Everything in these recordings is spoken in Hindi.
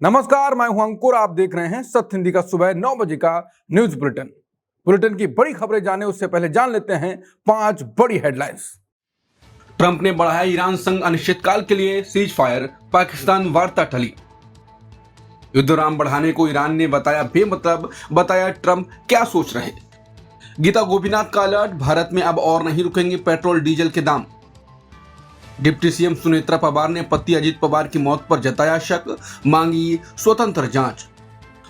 नमस्कार, मैं हूं अंकुर। आप देख रहे हैं सत्य हिंदी का सुबह 9 बजे का न्यूज बुलेटिन की बड़ी खबरें जाने उससे पहले जान लेते हैं 5 बड़ी हेडलाइंस। ट्रंप ने बढ़ाया ईरान संग अनिश्चितकाल के लिए सीज फायर, पाकिस्तान वार्ता टली। युद्ध विराम बढ़ाने को ईरान ने बताया बेमतलब, बताया ट्रंप क्या सोच रहे। गीता गोपीनाथ का अलर्ट, भारत में अब और नहीं रुकेंगे पेट्रोल डीजल के दाम। डिप्टी सीएम सुनेत्रा पवार ने पति अजित पवार की मौत पर जताया शक, मांगी स्वतंत्र जांच।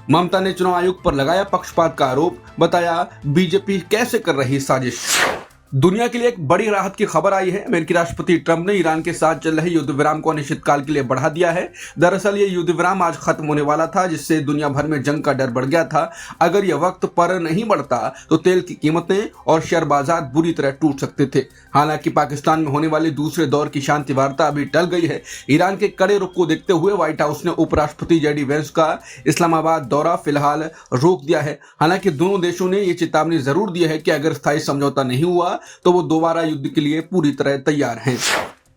ममता ने चुनाव आयोग पर लगाया पक्षपात का आरोप, बताया बीजेपी कैसे कर रही साजिश। दुनिया के लिए एक बड़ी राहत की खबर आई है। अमेरिकी राष्ट्रपति ट्रंप ने ईरान के साथ चल रहे युद्ध विराम को अनिश्चितकाल के लिए बढ़ा दिया है। दरअसल ये युद्ध विराम आज खत्म होने वाला था, जिससे दुनिया भर में जंग का डर बढ़ गया था। अगर यह वक्त पर नहीं बढ़ता तो तेल की कीमतें और शेयर बाजार बुरी तरह टूट सकते थे। हालांकि पाकिस्तान में होने वाली दूसरे दौर की शांति वार्ता अभी टल गई है। ईरान के कड़े रुख को देखते हुए व्हाइट हाउस ने उपराष्ट्रपति जेडी वेंस का इस्लामाबाद दौरा फिलहाल रोक दिया है। हालांकि दोनों देशों ने ये चेतावनी जरूर दी है कि अगर स्थायी समझौता नहीं हुआ तो वो दोबारा युद्ध के लिए पूरी तरह तैयार हैं।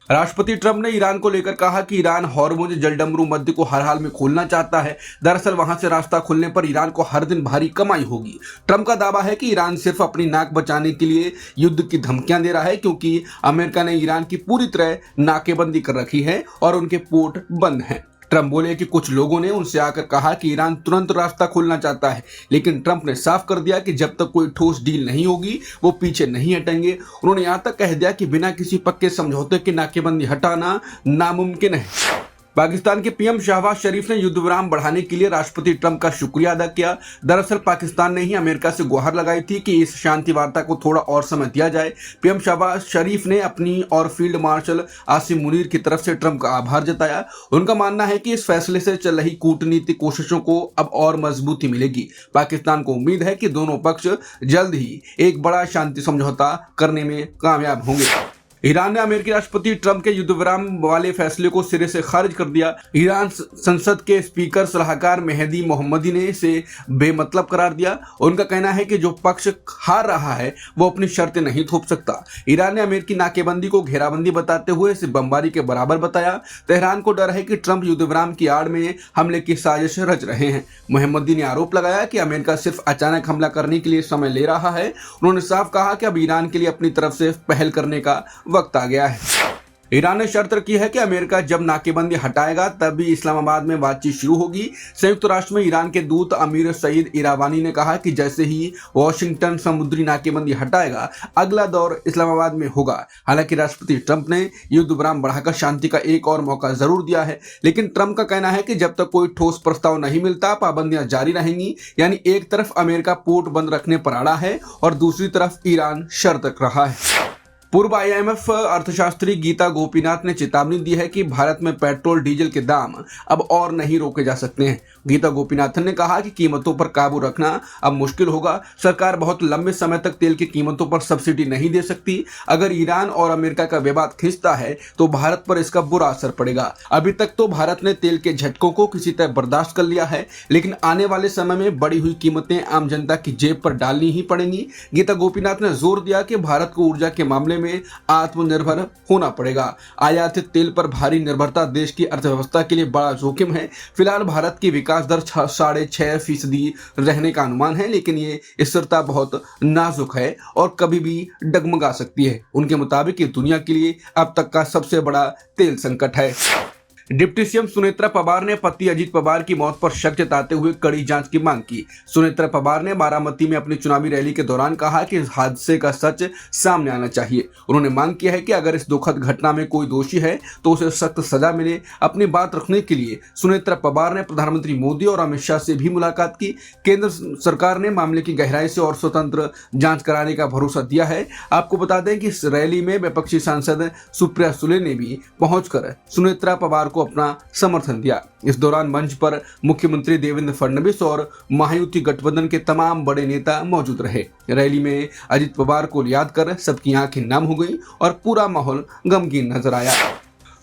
राष्ट्रपति ट्रंप ने ईरान को लेकर कहा कि ईरान हॉर्मुज जलडमरू मध्य को हर हाल में खोलना चाहता है। दरअसल वहां से रास्ता खुलने पर ईरान को हर दिन भारी कमाई होगी। ट्रंप का दावा है कि ईरान सिर्फ अपनी नाक बचाने के लिए युद्ध की धमकियां दे रहा है, क्योंकि अमेरिका ने ईरान की पूरी तरह नाकेबंदी कर रखी है और उनके पोर्ट बंद हैं। ट्रंप बोले कि कुछ लोगों ने उनसे आकर कहा कि ईरान तुरंत रास्ता खोलना चाहता है, लेकिन ट्रंप ने साफ कर दिया कि जब तक कोई ठोस डील नहीं होगी वो पीछे नहीं हटेंगे। उन्होंने यहां तक कह दिया कि बिना किसी पक्के समझौते के नाकेबंदी हटाना नामुमकिन है। पाकिस्तान के पीएम शहबाज शरीफ ने युद्ध विराम बढ़ाने के लिए राष्ट्रपति ट्रंप का शुक्रिया अदा किया। दरअसल पाकिस्तान ने ही अमेरिका से गुहार लगाई थी कि इस शांति वार्ता को थोड़ा और समय दिया जाए। पीएम शहबाज शरीफ ने अपनी और फील्ड मार्शल आसिम मुनीर की तरफ से ट्रंप का आभार जताया। उनका मानना है कि इस फैसले से चल रही कूटनीतिक कोशिशों को अब और मजबूती मिलेगी। पाकिस्तान को उम्मीद है कि दोनों पक्ष जल्द ही एक बड़ा शांति समझौता करने में कामयाब होंगे। ईरान ने अमेरिकी राष्ट्रपति ट्रंप के युद्ध विराम वाले फैसले को सिरे से खारिज कर दिया। ईरान संसद के स्पीकर सलाहकार मेहदी मोहम्मदी ने इसे बेमतलब करार दिया। उनका कहना है कि जो पक्ष हार रहा है वो अपनी शर्तें नहीं थोप सकता। ईरान ने अमेरिकी नाकेबंदी को घेराबंदी बताते हुए इसे बमबारी के बराबर बताया। तेहरान को डर है कि ट्रंप युद्ध विराम की आड़ में हमले की साजिश रच रहे हैं। मोहम्मदी ने आरोप लगाया कि अमेरिका सिर्फ अचानक हमला करने के लिए समय ले रहा है। उन्होंने साफ कहा कि अब ईरान के लिए अपनी तरफ से पहल करने का वक्त आ गया है। ईरान ने शर्त रखी है कि अमेरिका जब नाकेबंदी हटाएगा तभी इस्लामाबाद में बातचीत शुरू होगी। संयुक्त राष्ट्र में ईरान के दूत अमीर सईद इरावानी ने कहा कि जैसे ही वॉशिंगटन समुद्री नाकेबंदी हटाएगा अगला दौर इस्लामाबाद में होगा। हालांकि राष्ट्रपति ट्रंप ने युद्ध विराम बढ़ाकर शांति का एक और मौका जरूर दिया है, लेकिन ट्रंप का कहना है कि जब तक कोई ठोस प्रस्ताव नहीं मिलता पाबंदियां जारी रहेंगी। यानी एक तरफ अमेरिका पोर्ट बंद रखने पर अड़ा है और दूसरी तरफ ईरान शर्त रख रहा है। पूर्व आईएमएफ अर्थशास्त्री गीता गोपीनाथ ने चेतावनी दी है कि भारत में पेट्रोल डीजल के दाम अब और नहीं रोके जा सकते हैं। गीता गोपीनाथन ने कहा कि कीमतों पर काबू रखना अब मुश्किल होगा। सरकार बहुत लंबे समय तक तेल की कीमतों पर सब्सिडी नहीं दे सकती। अगर ईरान और अमेरिका का विवाद खिंचता है तो भारत पर इसका बुरा असर पड़ेगा। अभी तक तो भारत ने तेल के झटकों को किसी तरह बर्दाश्त कर लिया है, लेकिन आने वाले समय में बढ़ी हुई कीमतें आम जनता की जेब पर डालनी ही पड़ेंगी। गीता गोपीनाथ ने जोर दिया कि भारत को ऊर्जा के मामले में आत्मनिर्भर होना पड़ेगा। आयातित तेल पर भारी निर्भरता देश की अर्थव्यवस्था के लिए बड़ा जोखिम है। फिलहाल भारत की विकास दर 6.5% रहने का अनुमान है, लेकिन ये स्थिरता बहुत नाजुक है और कभी भी डगमगा सकती है। उनके मुताबिक ये दुनिया के लिए अब तक का सबसे बड़ा तेल संकट है। डिप्टी सीएम सुनेत्रा पवार ने पति अजित पवार की मौत पर शक जताते हुए कड़ी जांच की मांग की। सुनेत्रा पवार ने बारामती में अपनी चुनावी रैली के दौरान कहा कि इस हादसे का सच सामने आना चाहिए। उन्होंने मांग की है कि अगर इस दुखद घटना में कोई दोषी है तो उसे सख्त सजा मिले। अपनी बात रखने के लिए सुनेत्रा पवार ने प्रधानमंत्री मोदी और अमित शाह से भी मुलाकात की। केंद्र सरकार ने मामले की गहराई से और स्वतंत्र जांच कराने का भरोसा दिया है। आपको बता दें कि इस रैली में विपक्षी सांसद सुप्रिया सुले ने भी पहुंचकर सुनेत्रा पवार को अपना समर्थन दिया। इस दौरान मंच पर मुख्यमंत्री देवेंद्र फडणवीस और महायुति गठबंधन के तमाम बड़े नेता मौजूद रहे। रैली में अजित पवार को याद कर सबकी आंखें नम हो गई और पूरा माहौल गमगीन नजर आया।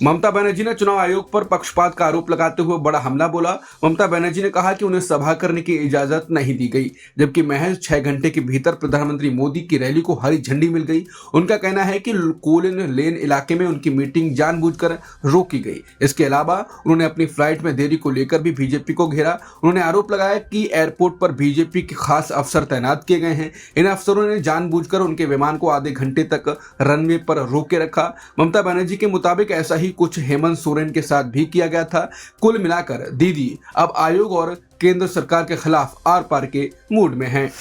ममता बनर्जी ने चुनाव आयोग पर पक्षपात का आरोप लगाते हुए बड़ा हमला बोला। ममता बनर्जी ने कहा कि उन्हें सभा करने की इजाजत नहीं दी गई, जबकि महज 6 घंटे के भीतर प्रधानमंत्री मोदी की रैली को हरी झंडी मिल गई। उनका कहना है कि कोलिन लेन इलाके में उनकी मीटिंग जानबूझकर रोकी गई। इसके अलावा उन्होंने अपनी फ्लाइट में देरी को लेकर भी बीजेपी को घेरा। उन्होंने आरोप लगाया कि एयरपोर्ट पर बीजेपी के खास अफसर तैनात किए गए हैं। इन अफसरों ने जानबूझकर उनके विमान को आधे घंटे तक रनवे पर रोके रखा। ममता बनर्जी के मुताबिक ऐसा ही कुछ हेमंत सोरेन के साथ भी किया गया था। कुल मिलाकर दीदी अब आयोग और केंद्र सरकार के खिलाफ आर पार के मूड में हैं।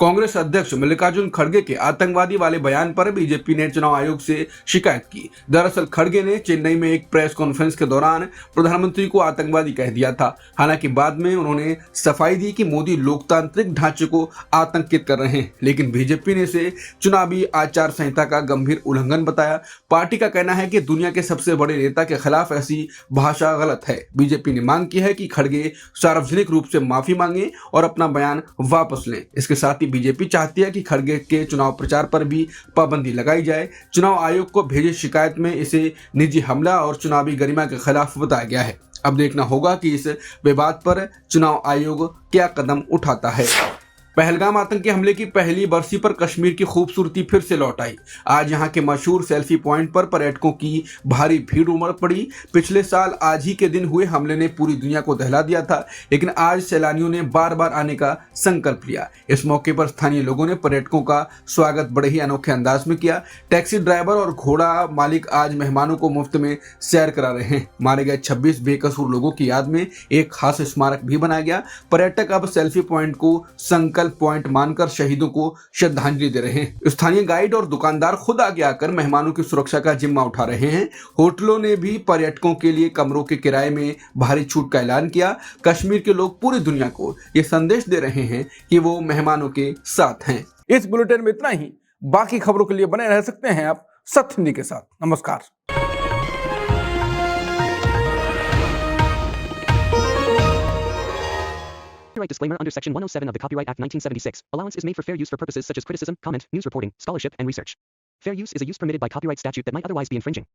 कांग्रेस अध्यक्ष मल्लिकार्जुन खड़गे के आतंकवादी वाले बयान पर बीजेपी ने चुनाव आयोग से शिकायत की। दरअसल खड़गे ने चेन्नई में एक प्रेस कॉन्फ्रेंस के दौरान प्रधानमंत्री को आतंकवादी कह दिया था। हालांकि बाद में उन्होंने सफाई दी कि मोदी लोकतांत्रिक ढांचे को आतंकित कर रहे हैं, लेकिन बीजेपी ने इसे चुनावी आचार संहिता का गंभीर उल्लंघन बताया। पार्टी का कहना है कि दुनिया के सबसे बड़े नेता के खिलाफ ऐसी भाषा गलत है। बीजेपी ने मांग की है कि खड़गे सार्वजनिक रूप से माफी मांगे और अपना बयान वापस लें। इसके साथ ही बीजेपी चाहती है कि खड़गे के चुनाव प्रचार पर भी पाबंदी लगाई जाए। चुनाव आयोग को भेजी शिकायत में इसे निजी हमला और चुनावी गरिमा के खिलाफ बताया गया है। अब देखना होगा कि इस विवाद पर चुनाव आयोग क्या कदम उठाता है। पहलगाम आतंकी हमले की पहली बरसी पर कश्मीर की खूबसूरती फिर से लौट आई। आज यहां के मशहूर सेल्फी पॉइंट पर पर्यटकों की भारी भीड़ उमड़ पड़ी। पिछले साल आज ही के दिन हुए हमले ने पूरी दुनिया को दहला दिया था, लेकिन आज सैलानियों ने बार बार आने का संकल्प लिया। इस मौके पर स्थानीय लोगों ने पर्यटकों का स्वागत बड़े ही अनोखे अंदाज में किया। टैक्सी ड्राइवर और घोड़ा मालिक आज मेहमानों को मुफ्त में सैर करा रहे हैं। मारे गए 26 बेकसूर लोगों की याद में एक खास स्मारक भी बनाया गया। पर्यटक अब सेल्फी पॉइंट को संकल्प पॉइंट मानकर शहीदों को श्रद्धांजलि दे रहे हैं। स्थानीय गाइड और दुकानदार खुद आगे आकर मेहमानों की सुरक्षा का जिम्मा उठा रहे हैं। होटलों ने भी पर्यटकों के लिए कमरों के किराए में भारी छूट का ऐलान किया। कश्मीर के लोग पूरी दुनिया को ये संदेश दे रहे हैं कि वो मेहमानों के साथ हैं। इस बुलेटिन में इतना ही। बाकी खबरों के लिए बने रह सकते हैं आप सत्य हिंदी के साथ। नमस्कार। Copyright disclaimer under Section 107 of the Copyright Act 1976. Allowance is made for fair use for purposes such as criticism, comment, news reporting, scholarship, and research. Fair use is a use permitted by copyright statute that might otherwise be infringing.